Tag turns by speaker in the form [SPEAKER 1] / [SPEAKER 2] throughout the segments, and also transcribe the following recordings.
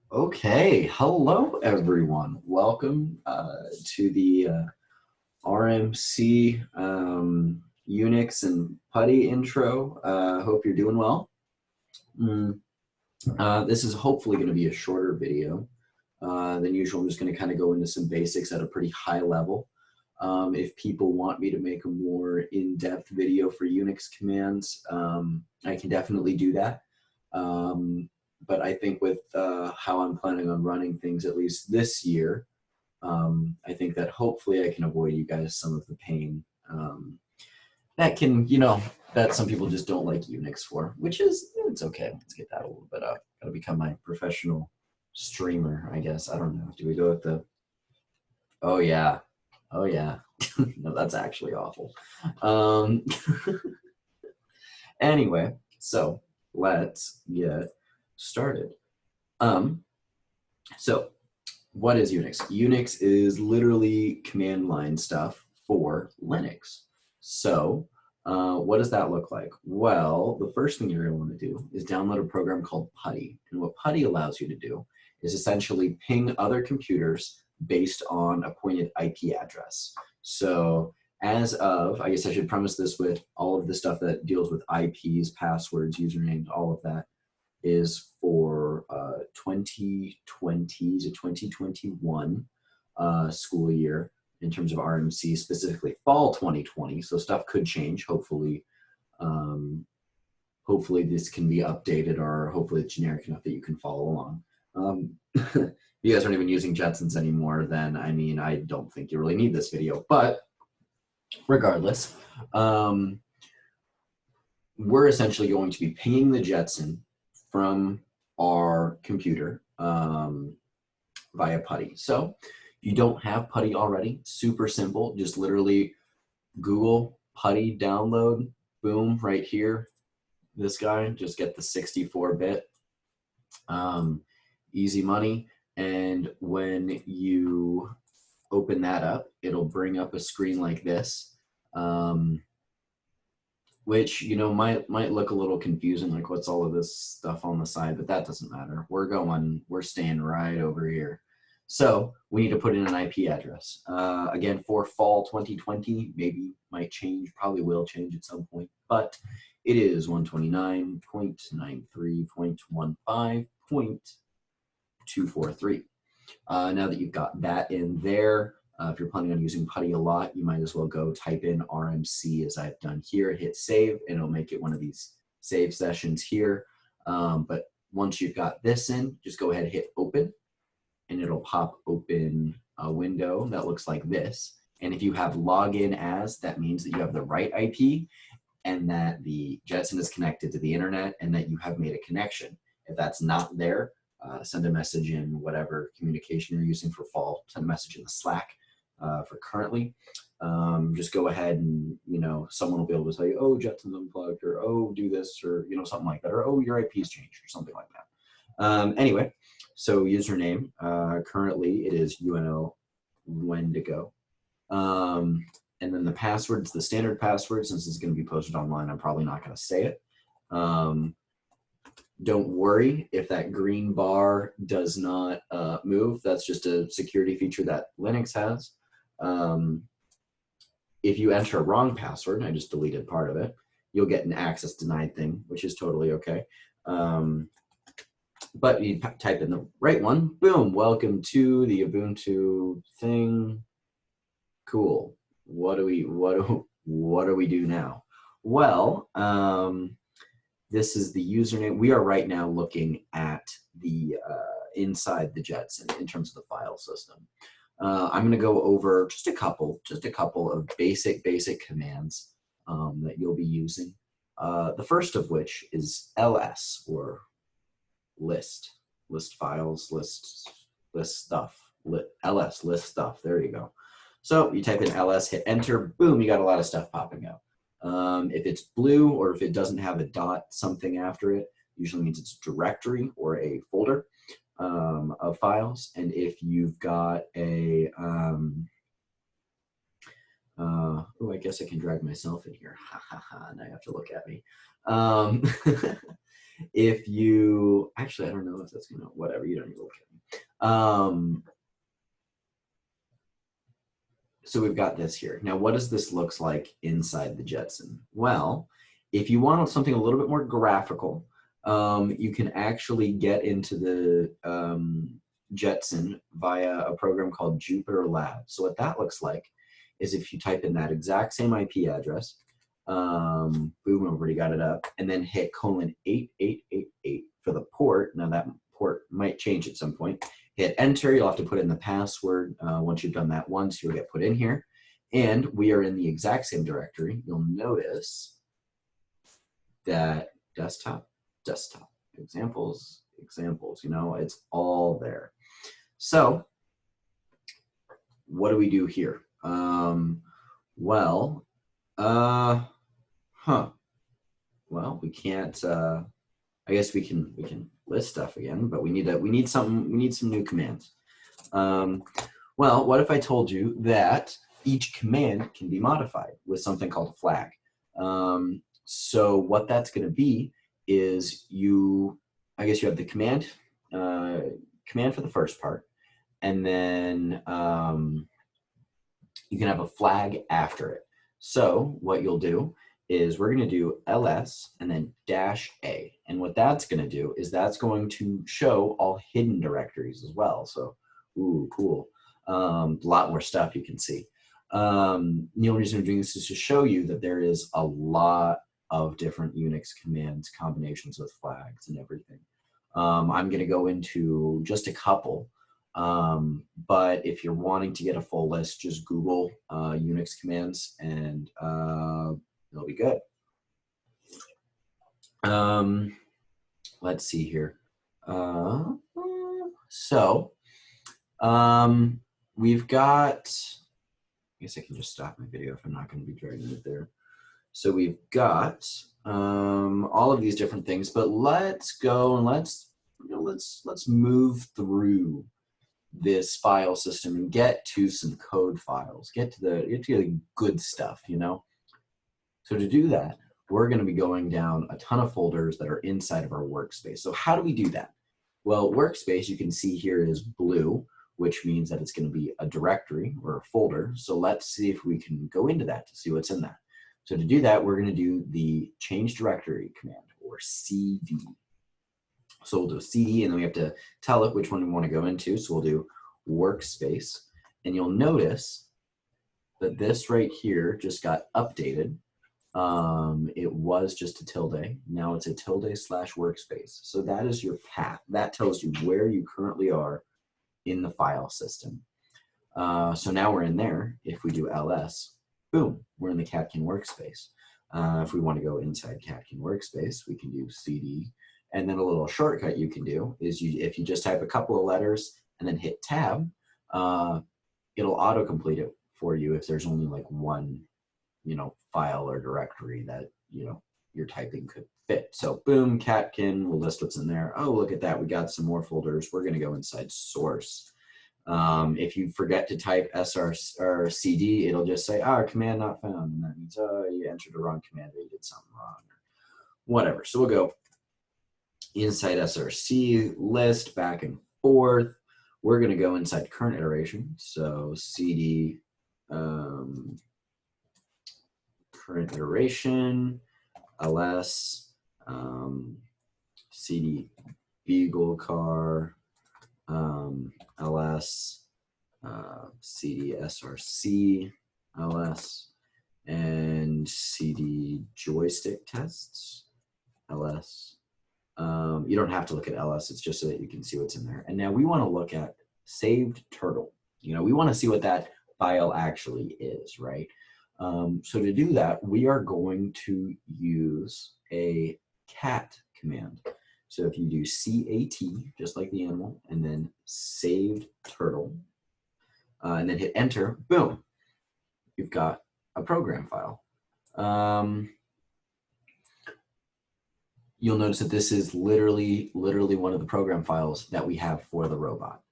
[SPEAKER 1] Okay, hello everyone. Welcome to the RMC Unix and PuTTy intro. Hope you're doing well. Mm, this is hopefully going to be a shorter video than usual. I'm just going to kind of go into some basics at a pretty high level. If people want me to make a more in-depth video for Unix commands, I can definitely do that. But I think with how I'm planning on running things, at least this year, I think that hopefully I can avoid you guys some of the pain that can, that some people just don't like Unix for, which is, it's okay. Let's get that a little bit up. Gotta become my professional streamer, I guess. I don't know. Do we go with the, oh yeah, oh yeah. No, that's actually awful. Um, anyway, so let's get started. So what is Unix? Unix is literally command line stuff for Linux. So what does that look like? Well, the first thing you're going to want to do is download a program called PuTTy. And what PuTTy allows you to do is essentially ping other computers based on a pointed IP address. So as of, I guess I should premise this with all of the stuff that deals with IPs, passwords, usernames, all of that is for 2020 to 2021 school year in terms of RMC, specifically fall 2020. So stuff could change. Hopefully, hopefully this can be updated, or hopefully it's generic enough that you can follow along. If you guys aren't even using Jetsons anymore, then I mean, I don't think you really need this video. But regardless, we're essentially going to be pinging the Jetson from our computer via PuTTy. So if you don't have PuTTy already, super simple. Just literally Google PuTTy download, boom, right here. This guy, just get the 64-bit, easy money. And when you open that up, it'll bring up a screen like this. Which might look a little confusing, like what's all of this stuff on the side, but that doesn't matter. We're staying right over here. So we need to put in an IP address. Again, for fall 2020, maybe might change, probably will change at some point, but it is 129.93.15.243. Now that you've got that in there, if you're planning on using PuTTy a lot, you might as well go type in RMC as I've done here, hit save, and it'll make it one of these save sessions here. But once you've got this in, just go ahead and hit open, and it'll pop open a window that looks like this. And if you have login as, that means that you have the right IP and that the Jetson is connected to the internet and that you have made a connection. If that's not there, send a message in whatever communication you're using for fall, send a message in the Slack for currently. Just go ahead and, someone will be able to tell you, oh, Jetson's unplugged, or oh, do this, or, something like that, or oh, your IP's changed, or something like that. Anyway, so username, currently it is UNO Wendigo. And then the password's the standard password. Since it's going to be posted online, I'm probably not going to say it. Don't worry if that green bar does not move. That's just a security feature that Linux has. If you enter a wrong password, I just deleted part of it, you'll get an access denied thing, which is totally okay. But you type in the right one, boom, welcome to the Ubuntu thing. Cool. What do we do now? Well, this is the username. We are right now looking at the inside the Jetson in terms of the file system. I'm going to go over just a couple of basic commands that you'll be using. The first of which is ls, or list files, list stuff. Ls, list stuff. There you go. So you type in ls, hit enter, boom, you got a lot of stuff popping up. If it's blue, or if it doesn't have a dot something after it, usually means it's a directory or a folder of files. And if you've got a, oh, I guess I can drag myself in here. Ha ha ha, now you have to look at me. if you, actually, I don't know if that's gonna, whatever, you don't need to look at me. So we've got this here. Now, what does this looks like inside the Jetson? Well, if you want something a little bit more graphical, you can actually get into the Jetson via a program called Jupyter Lab. So what that looks like is if you type in that exact same IP address, boom, I've already got it up, and then hit :8888 for the port. Now that port might change at some point. Hit enter, you'll have to put in the password. Once you've done that once, you'll get put in here. And we are in the exact same directory. You'll notice that desktop, examples, you know, it's all there. So what do we do here? Well, we can't, I guess we can list stuff again, but we need some new commands. Well, what if I told you that each command can be modified with something called a flag? So what that's going to be is I guess you have the command for the first part, and then you can have a flag after it. So what you'll do is we're going to do ls and then -a. And what that's going to do is that's going to show all hidden directories as well. So, ooh, cool. A lot more stuff you can see. The only reason I'm doing this is to show you that there is a lot of different Unix commands, combinations with flags and everything. I'm going to go into just a couple. But if you're wanting to get a full list, just Google Unix commands and it'll be good. Let's see here. We've got, I guess I can just stop my video if I'm not going to be dragging it there. So we've got all of these different things, but let's go and let's move through this file system and get to some code files, get to the good stuff, you know? So to do that, we're going to be going down a ton of folders that are inside of our workspace. So how do we do that? Well, workspace, you can see here is blue, which means that it's going to be a directory or a folder. So let's see if we can go into that to see what's in that. So to do that, we're going to do the change directory command, or CD. So we'll do CD, and then we have to tell it which one we want to go into. So we'll do workspace, and you'll notice that this right here just got updated. It was just a tilde. Now it's a tilde/workspace. So that is your path. That tells you where you currently are in the file system. So now we're in there. If we do ls, boom, we're in the Catkin workspace. If we want to go inside Catkin workspace, we can do CD. And then a little shortcut you can do is if you just type a couple of letters and then hit tab, it'll autocomplete it for you if there's only like one, file or directory that, your typing could fit. So boom, Catkin will list what's in there. Oh, look at that. We got some more folders. We're going to go inside source. If you forget to type sr or cd, it'll just say, command not found. And that means, you entered the wrong command or you did something wrong or whatever. So we'll go inside src, list back and forth. We're going to go inside current iteration. So cd current iteration, ls, cd beagle car, ls, cd src, ls, and cd joystick tests, ls. You don't have to look at ls, it's just so that you can see what's in there. And now we want to look at saved turtle. We want to see what that file actually is, right? So to do that, we are going to use a cat command. So if you do cat, just like the animal, and then saved turtle, and then hit enter, boom, you've got a program file. You'll notice that this is literally one of the program files that we have for the robot.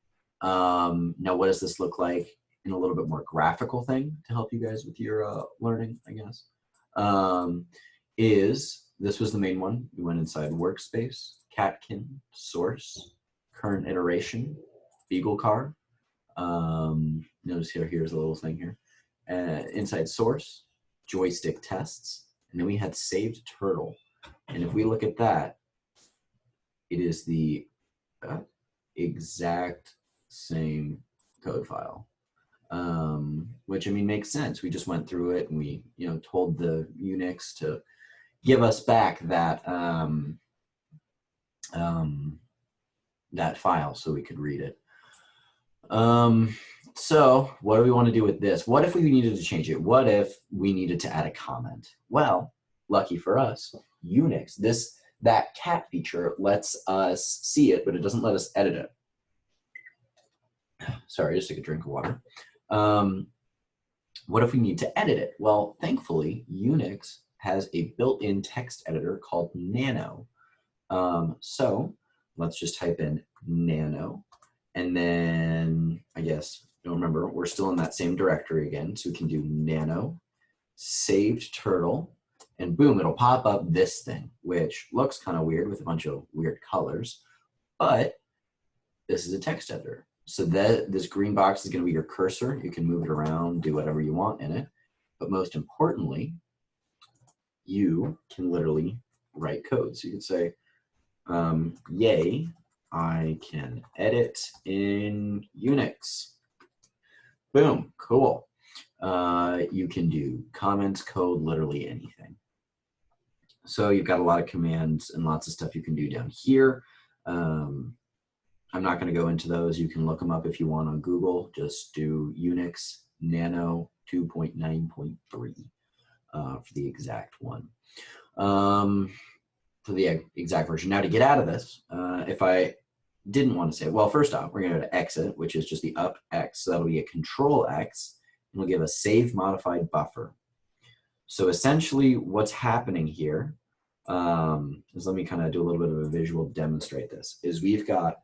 [SPEAKER 1] Now, what does this look like in a little bit more graphical thing to help you guys with your learning, I guess, is this was the main one. We went inside workspace, catkin, source, current iteration, beagle car. Notice here's a little thing here. Inside source, joystick tests, and then we had saved turtle. And if we look at that, it is the exact same code file, which I mean makes sense. We just went through it and we told the Unix to give us back that that file so we could read it. So what do we want to do with this? What if we needed to change it? What if we needed to add a comment? Well, lucky for us, Unix, that cat feature lets us see it, but it doesn't let us edit it. Sorry, just take a drink of water. What if we need to edit it? Well, thankfully, Unix has a built-in text editor called Nano. So let's just type in Nano. And then, I guess, remember, we're still in that same directory again. So we can do nano, saved turtle, and boom, it'll pop up this thing, which looks kind of weird with a bunch of weird colors. But this is a text editor. So this green box is going to be your cursor. You can move it around, do whatever you want in it. But most importantly, you can literally write code. So you can say, yay, I can edit in Unix. Boom, cool. You can do comments, code, literally anything. So you've got a lot of commands and lots of stuff you can do down here. I'm not going to go into those. You can look them up if you want on Google. Just do Unix Nano 2.9.3 for the exact one. For the exact version. Now to get out of this, if I didn't want to say, well, first off, we're going to go to exit, which is just the up X. So that'll be a control X, and we'll give a save modified buffer. So essentially what's happening here is, let me kind of do a little bit of a visual to demonstrate this, is we've got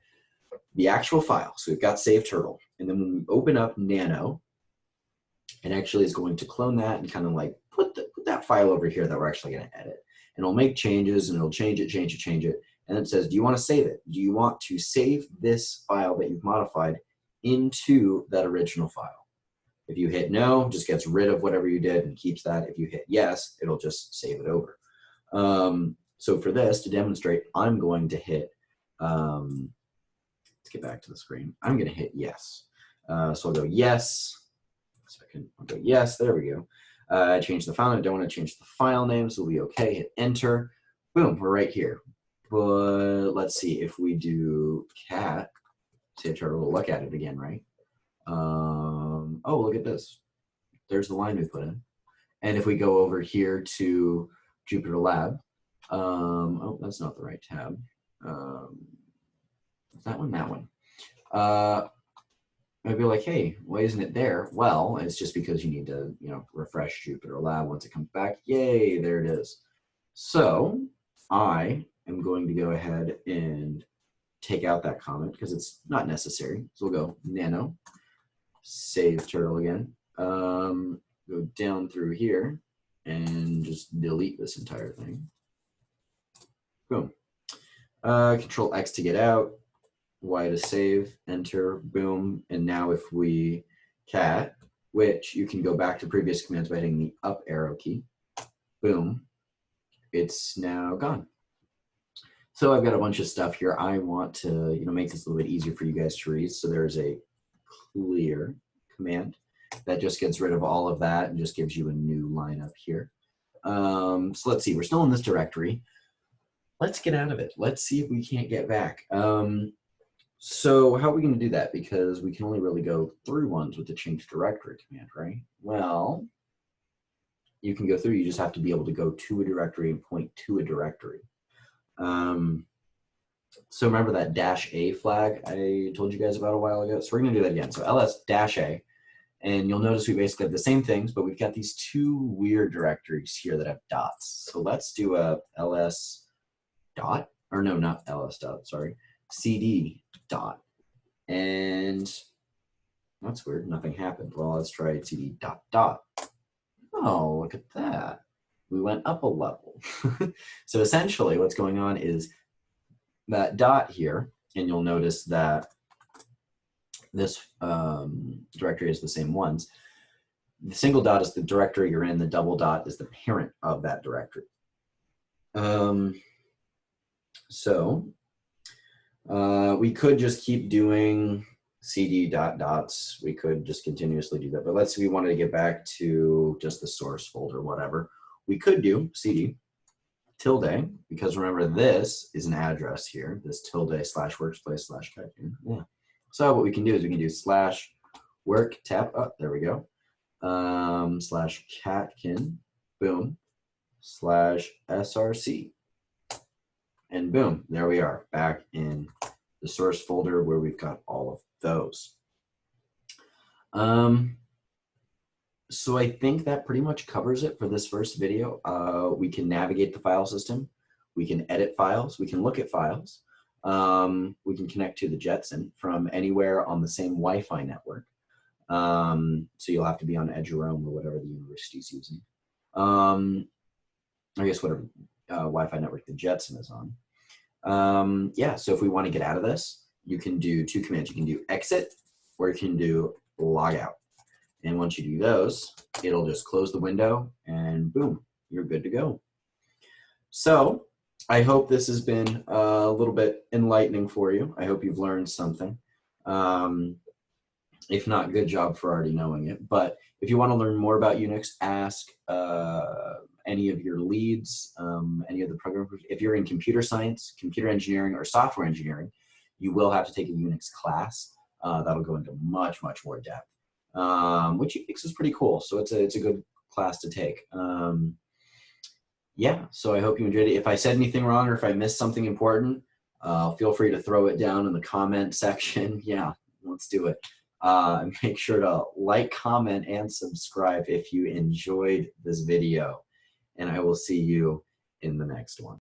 [SPEAKER 1] the actual file. So we've got save turtle. And then when we open up Nano, it actually is going to clone that and kind of like put that file over here that we're actually going to edit. And it'll make changes and it'll change it. And it says, do you want to save it? Do you want to save this file that you've modified into that original file? If you hit no, it just gets rid of whatever you did and keeps that. If you hit yes, it'll just save it over. So for this, to demonstrate, I'm going to hit, let's get back to the screen. I'm going to hit yes. So I'll go yes. Second, I'll go yes. There we go. I changed the file. I don't want to change the file name, so we'll be okay. Hit enter. Boom, we're right here. But let's see if we do cat, save turtle, we'll look at it again, right? Oh, look at this. There's the line we put in. And if we go over here to Jupyter Lab, oh, that's not the right tab. Is that one? That one. I'd be like, hey, why isn't it there? Well, it's just because you need to, refresh Jupyter Lab. Once it comes back, yay, there it is. So I am going to go ahead and take out that comment because it's not necessary. So we'll go nano, save turtle again, go down through here and just delete this entire thing. Boom. Control X to get out, Y to save, enter, boom. And now if we cat, which you can go back to previous commands by hitting the up arrow key, boom, it's now gone. So I've got a bunch of stuff here. I want to make this a little bit easier for you guys to read. So there's a clear command that just gets rid of all of that and just gives you a new line up here. So let's see, we're still in this directory. Let's get out of it. Let's see if we can't get back. So how are we going to do that? Because we can only really go through ones with the change directory command, right? Well, you can go through, you just have to be able to go to a directory and point to a directory. So remember that -A flag I told you guys about a while ago? So we're going to do that again. So ls-a, and you'll notice we basically have the same things, but we've got these two weird directories here that have dots. So let's do a ls dot, or no, not ls dot, sorry, cd dot. And that's weird, nothing happened. Well, let's try cd dot dot. Oh, look at that. we went up a level. So essentially what's going on is that dot here, and you'll notice that this directory is the same ones. The single dot is the directory you're in, the double dot is the parent of that directory. We could just keep doing cd dot dots. We could just continuously do that, but let's say we wanted to get back to just the source folder, whatever. We could do cd tilde, because remember this is an address here, this tilde slash workspace slash catkin. Yeah. So what we can do is we can do slash work tab, oh, there we go, slash catkin, boom, slash src. And boom, there we are, back in the source folder where we've got all of those. So I think that pretty much covers it for this first video. We can navigate the file system. We can edit files. We can look at files. We can connect to the Jetson from anywhere on the same Wi-Fi network. So you'll have to be on Edge or Roam or whatever the university's using. I guess whatever Wi-Fi network the Jetson is on. Yeah, so if we want to get out of this, you can do two commands. You can do exit, or you can do log out. And once you do those, it'll just close the window and boom, you're good to go. So I hope this has been a little bit enlightening for you. I hope you've learned something. If not, good job for already knowing it. But if you want to learn more about Unix, ask any of your leads, any of the programmers. If you're in computer science, computer engineering, or software engineering, you will have to take a Unix class. That'll go into much, much more depth, which Unix is pretty cool. So it's a good class to take. Yeah, so I hope you enjoyed it. If I said anything wrong or if I missed something important, feel free to throw it down in the comment section. Yeah, let's do it. Make sure to like, comment, and subscribe if you enjoyed this video. And I will see you in the next one.